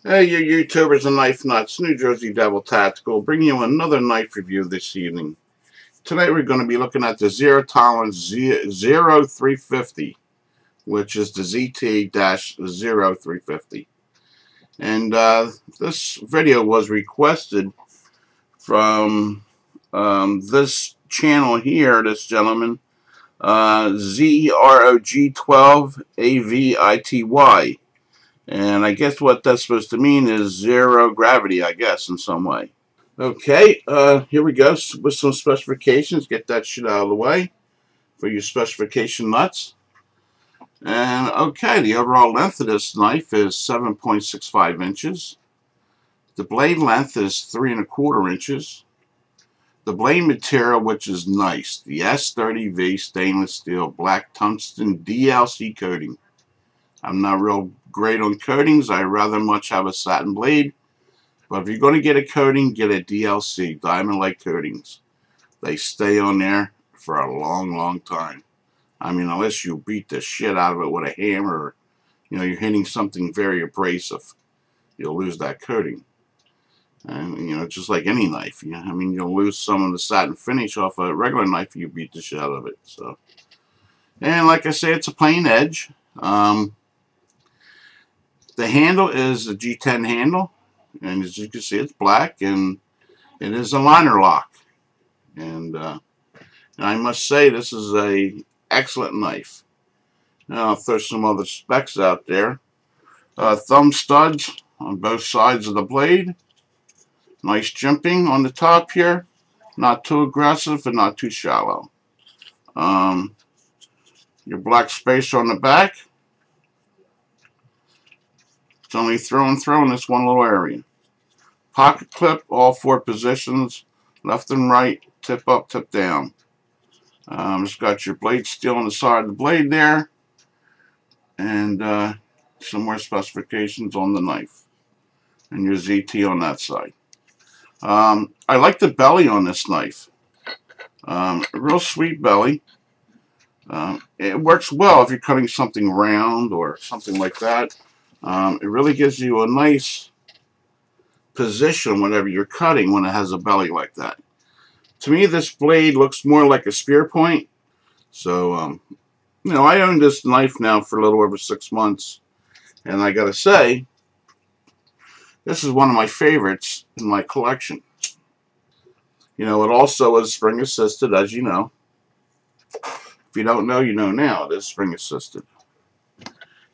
Hey, you YouTubers and knife nuts, New Jersey Devil Tactical, bringing you another knife review this evening. Tonight we're going to be looking at the Zero Tolerance ZT-0350, which is the ZT-0350. And this video was requested from this channel here, this gentleman, ZROG12AVITY. And I guess what that's supposed to mean is zero gravity, I guess, in some way. Okay, here we go with some specifications. Get that shit out of the way for your specification nuts. And okay, the overall length of this knife is 7.65 inches. The blade length is 3 1/4 inches. The blade material, which is nice, the S30V stainless steel black tungsten DLC coating. I'm not real great on coatings. I rather much have a satin blade. But if you're going to get a coating, get a DLC, diamond-like coatings. They stay on there for a long, long time. I mean, unless you beat the shit out of it with a hammer, or, you're hitting something very abrasive, you'll lose that coating. And, just like any knife, you'll lose some of the satin finish off a regular knife if you beat the shit out of it. So, and like I say, it's a plain edge. The handle is a G10 handle, and as you can see, it's black, and it is a liner lock. And I must say, this is a excellent knife. Now I'll throw some other specs out there. Thumb studs on both sides of the blade. Nice jimping on the top here. Not too aggressive and not too shallow. Your black spacer on the back. It's only throw and throw in this one little area. Pocket clip, all 4 positions, left and right, tip up, tip down. It's got your blade steel on the side of the blade there, and some more specifications on the knife, and your ZT on that side. I like the belly on this knife. A real sweet belly. It works well if you're cutting something round or something like that. It really gives you a nice position whenever you're cutting when it has a belly like that. To me, this blade looks more like a spear point. So, I own this knife now for a little over 6 months, and I gotta say, this is one of my favorites in my collection. It also is spring assisted, as you know. If you don't know, you know now. It is spring assisted.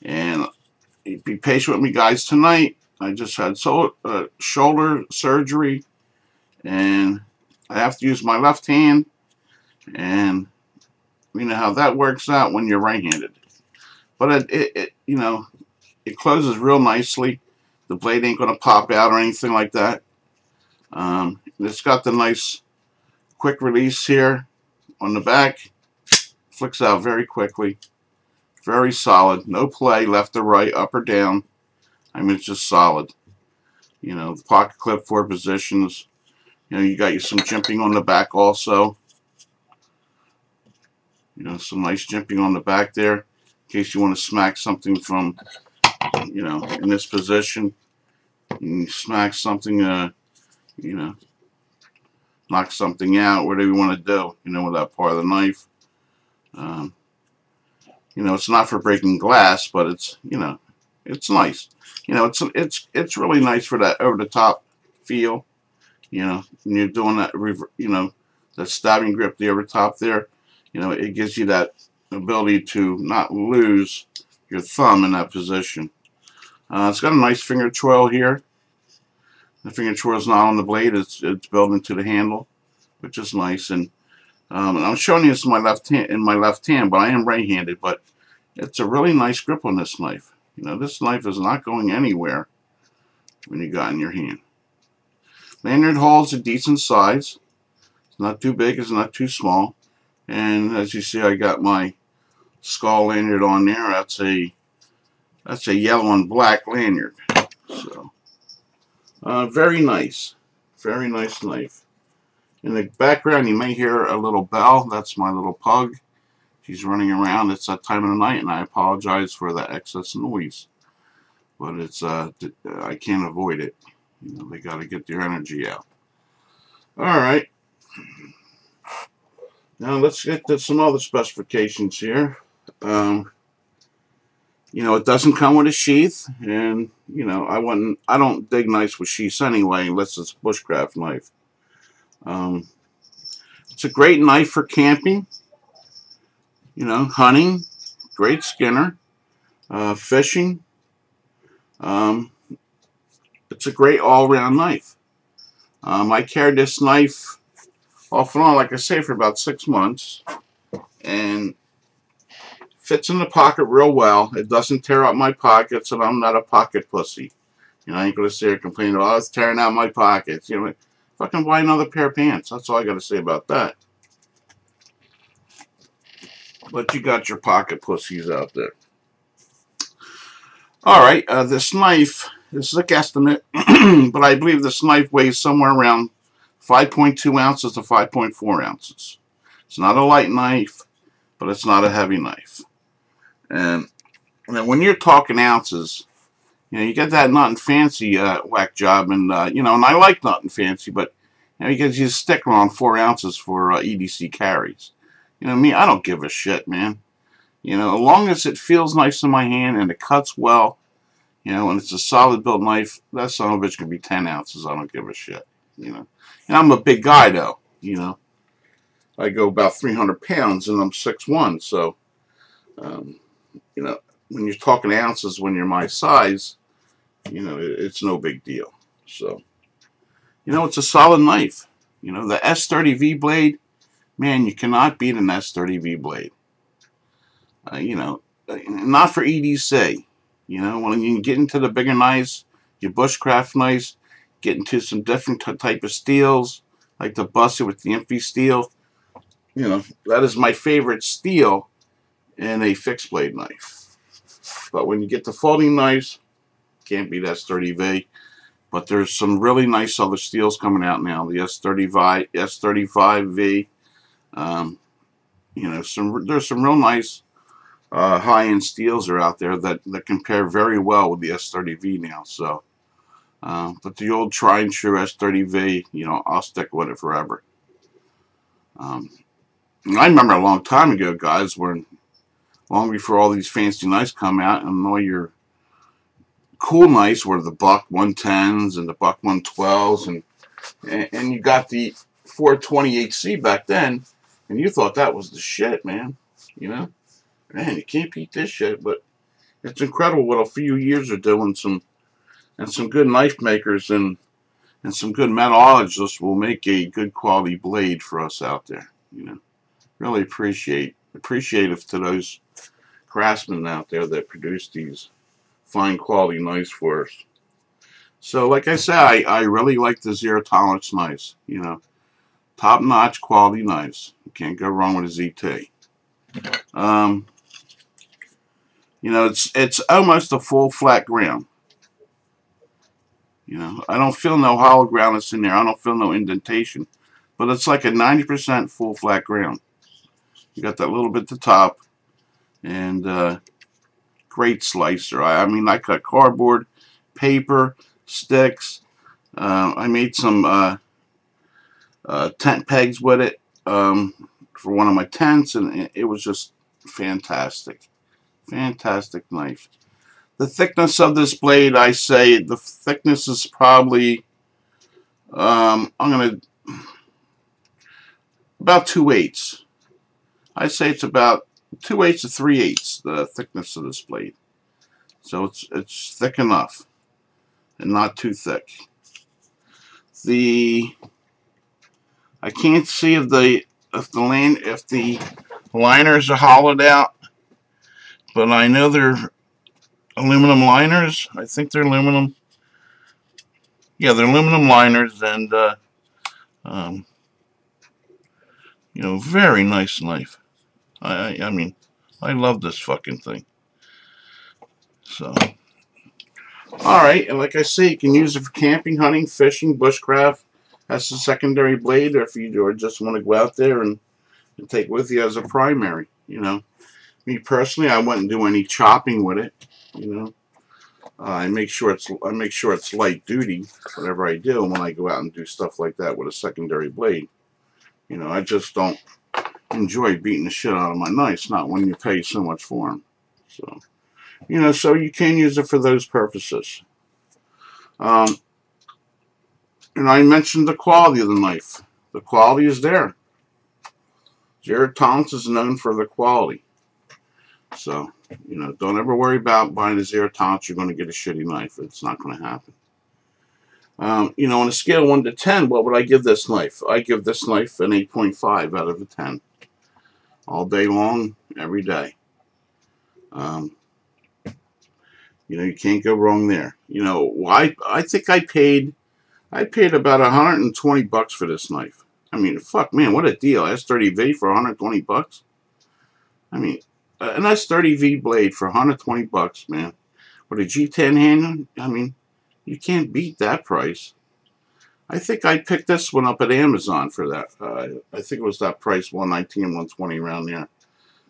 And be patient with me, guys, tonight. I just had shoulder surgery, and I have to use my left hand, and you know how that works out when you're right-handed. But it closes real nicely. The blade ain't going to pop out or anything like that. It's got the nice quick release here on the back. Flicks out very quickly. Very solid. No play left or right, up or down. It's just solid. The pocket clip, 4 positions. You got some jimping on the back also. Some nice jimping on the back there, in case you want to smack something from, in this position. You smack something, knock something out, whatever you want to do, with that part of the knife. It's not for breaking glass, but it's, it's nice. It's really nice for that over-the-top feel. When you're doing that, that stabbing grip, the over-top there, it gives you that ability to not lose your thumb in that position. It's got a nice finger twirl here. The finger twirl is not on the blade; it's built into the handle, which is nice. And I'm showing you this in my left hand, but I am right-handed. But it's a really nice grip on this knife. This knife is not going anywhere when you got it in your hand. Lanyard hole is a decent size. It's not too big, it's not too small. And as you see, I got my skull lanyard on there. That's a yellow and black lanyard. So very nice knife. In the background, you may hear a little bell. That's my little pug. She's running around. It's that time of the night, and I apologize for the excess noise. but it's I can't avoid it. You know, they got to get their energy out. All right. Now let's get to some other specifications here. You know, it doesn't come with a sheath, and you know, I don't dig knives with sheaths anyway, unless it's a bushcraft knife. It's a great knife for camping, you know, hunting, great skinner, fishing. It's a great all-round knife. I carried this knife off and on, like I say, for about 6 months, and fits in the pocket real well. It doesn't tear out my pockets, and I'm not a pocket pussy. You know, I ain't gonna sit here complaining, oh, it's tearing out my pockets. You know, fucking buy another pair of pants. That's all I gotta say about that. But you got your pocket pussies out there. Alright, this knife, this is a guesstimate, but I believe this knife weighs somewhere around 5.2 ounces to 5.4 ounces. It's not a light knife, but it's not a heavy knife. And when you're talking ounces, you know, you get that Nothing Fancy whack job, and you know, and I like Nothing Fancy, but you know, you get you stick around 4 ounces for EDC carries. You know me, I don't give a shit, man. You know, as long as it feels nice in my hand and it cuts well, you know, and it's a solid built knife, that son of a bitch can be 10 ounces. I don't give a shit, you know. And I'm a big guy, though, you know. I go about 300 pounds, and I'm 6'1", so, you know, when you're talking ounces when you're my size, you know, it's no big deal. So, you know, it's a solid knife. You know, the S30V blade, man, you cannot beat an S30V blade. You know, not for EDC. You know, when you get into the bigger knives, your bushcraft knives, get into some different type of steels, like the Busset with the Imphy steel. You know, that is my favorite steel in a fixed blade knife. But when you get to folding knives, can't beat S30V. But there's some really nice other steels coming out now. The S35V. You know, there's some real nice high-end steels are out there that compare very well with the S30V now. So, but the old tried and true S30V, you know, I'll stick with it forever. I remember a long time ago, guys, when long before all these fancy knives come out, and all your cool knives were the Buck 110s and the Buck 112s, and you got the 420HC back then, and you thought that was the shit, man. You know, man, you can't beat this shit. But it's incredible what a few years are doing. Some good knife makers and some good metallurgists will make a good quality blade for us out there. You know, really appreciative to those craftsmen out there that produce these fine quality knives for us. So, like I said, I really like the zero tolerance knives. You know, top notch quality knives. You can't go wrong with a ZT. You know, it's almost a full flat ground. You know, I don't feel no hollow ground that's in there. I don't feel no indentation, but it's like a 90% full flat ground. You got that little bit at the top, and great slicer. I mean, I cut cardboard, paper, sticks. I made some tent pegs with it for one of my tents, and it was just fantastic. Fantastic knife. The thickness of this blade, I say, the thickness is probably, I'm going to, about 2/8. I say it's about 2/8 to 3/8, the thickness of this blade. So it's thick enough and not too thick. I can't see if the liners are hollowed out, but I know they're aluminum liners. I think they're aluminum. Yeah, they're aluminum liners, and you know, very nice knife. I mean, I love this fucking thing. So, alright, and like I say, you can use it for camping, hunting, fishing, bushcraft. That's a secondary blade, or if you just want to go out there and take with you as a primary. You know, me personally, I wouldn't do any chopping with it. You I make sure it's light duty whatever I do when I go out and do stuff like that with a secondary blade. You know, I just don't enjoy beating the shit out of my knives, not when you pay so much for them. So, you know, so you can use it for those purposes. And I mentioned the quality of the knife. The quality is there. Zero Tolerance is known for the quality. So, you know, don't ever worry about buying a Zero Tolerance. You're going to get a shitty knife. It's not going to happen. You know, on a scale of 1 to 10, what would I give this knife? I give this knife an 8.5 out of a 10. All day long, every day. You know, you can't go wrong there. You know, I think I paid about 120 bucks for this knife. I mean, fuck, man, what a deal. S30V for 120 bucks. I mean, an S30V blade for 120 bucks, man. With a G10 handle, I mean, you can't beat that price. I think I picked this one up at Amazon for that. I think it was that price, 119, 120 around there.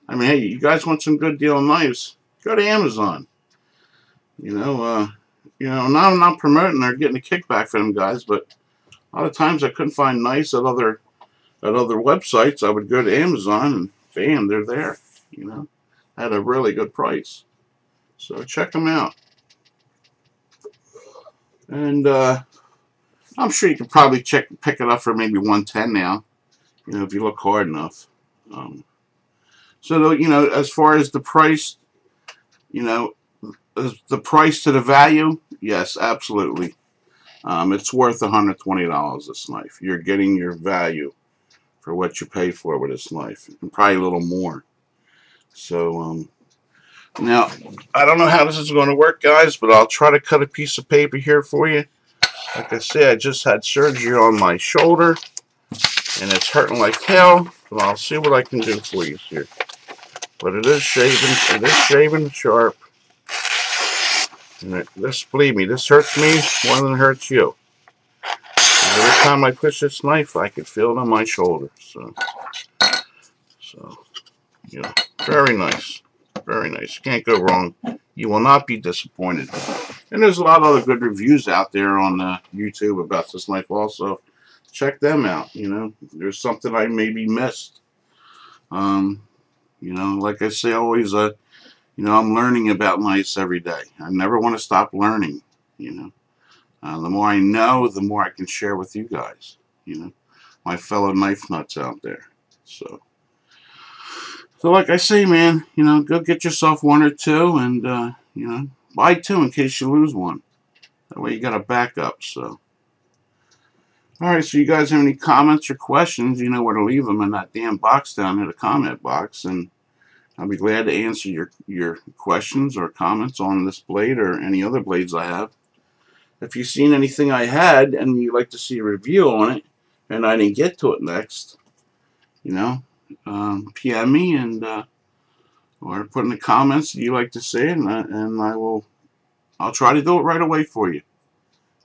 I mean, hey, you guys want some good deal knives? Go to Amazon. You know, now I'm not promoting or getting a kickback from them guys, but a lot of times I couldn't find knives at other websites. I would go to Amazon and bam, they're there. You know, at a really good price. So check them out. And I'm sure you can probably pick it up for maybe 110 now. You know, if you look hard enough. So you know, as far as the price, you know, the price to the value, yes, absolutely. It's worth $120, this knife. You're getting your value for what you pay for with this knife, and probably a little more. So, now, I don't know how this is going to work, guys, but I'll try to cut a piece of paper here for you. Like I said, I just had surgery on my shoulder, and it's hurting like hell, but I'll see what I can do for you here. But it is shaving sharp. And this, believe me, this hurts me more than it hurts you. Every time I push this knife, I can feel it on my shoulder. So you know, very nice. Very nice. You can't go wrong. You will not be disappointed. And there's a lot of other good reviews out there on YouTube about this knife also. Check them out. You know, there's something I maybe missed. You know, like I say always, you know, I'm learning about knives every day. I never want to stop learning, you know. The more I know, the more I can share with you guys, you know, my fellow knife nuts out there. So like I say, man, you know, go get yourself one or two, and, you know, buy two in case you lose one. That way you got a backup, so. Alright, so you guys have any comments or questions, you know where to leave them in that damn box down in the comment box, and I'll be glad to answer your questions or comments on this blade or any other blades I have. If you've seen anything I had and you'd like to see a review on it, and I didn't get to it next, you know, PM me and or put in the comments that you like to see, and I'll try to do it right away for you.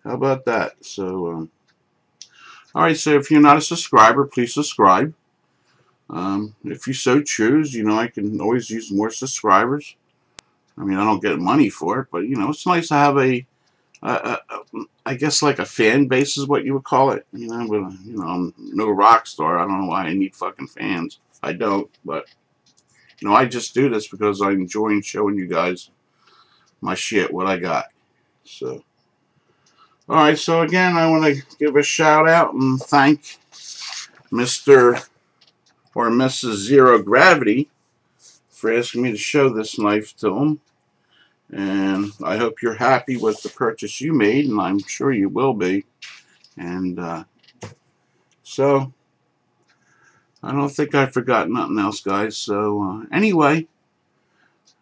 How about that? So, alright, so if you're not a subscriber, please subscribe. If you so choose, you know, I can always use more subscribers. I mean, I don't get money for it, but, you know, it's nice to have I guess like a fan base is what you would call it. You know, but, you know, I'm no rock star. I don't know why I need fucking fans. I don't, but, you know, I just do this because I enjoy showing you guys my shit, what I got. So, alright, so again, I want to give a shout out and thank Mr. or Mrs. Zero Gravity for asking me to show this knife to him. And I hope you're happy with the purchase you made, and I'm sure you will be. And so, I don't think I forgot nothing else, guys. So, anyway,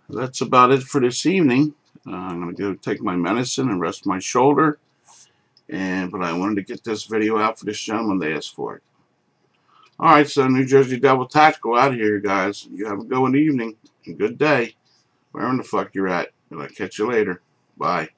that's about it for this evening. I'm going to go take my medicine and rest my shoulder. But I wanted to get this video out for this gentleman that asked for it. Alright, so New Jersey Devil Tactical out of here, guys. You have a good evening and good day, wherever the fuck you're at. And I'll catch you later. Bye.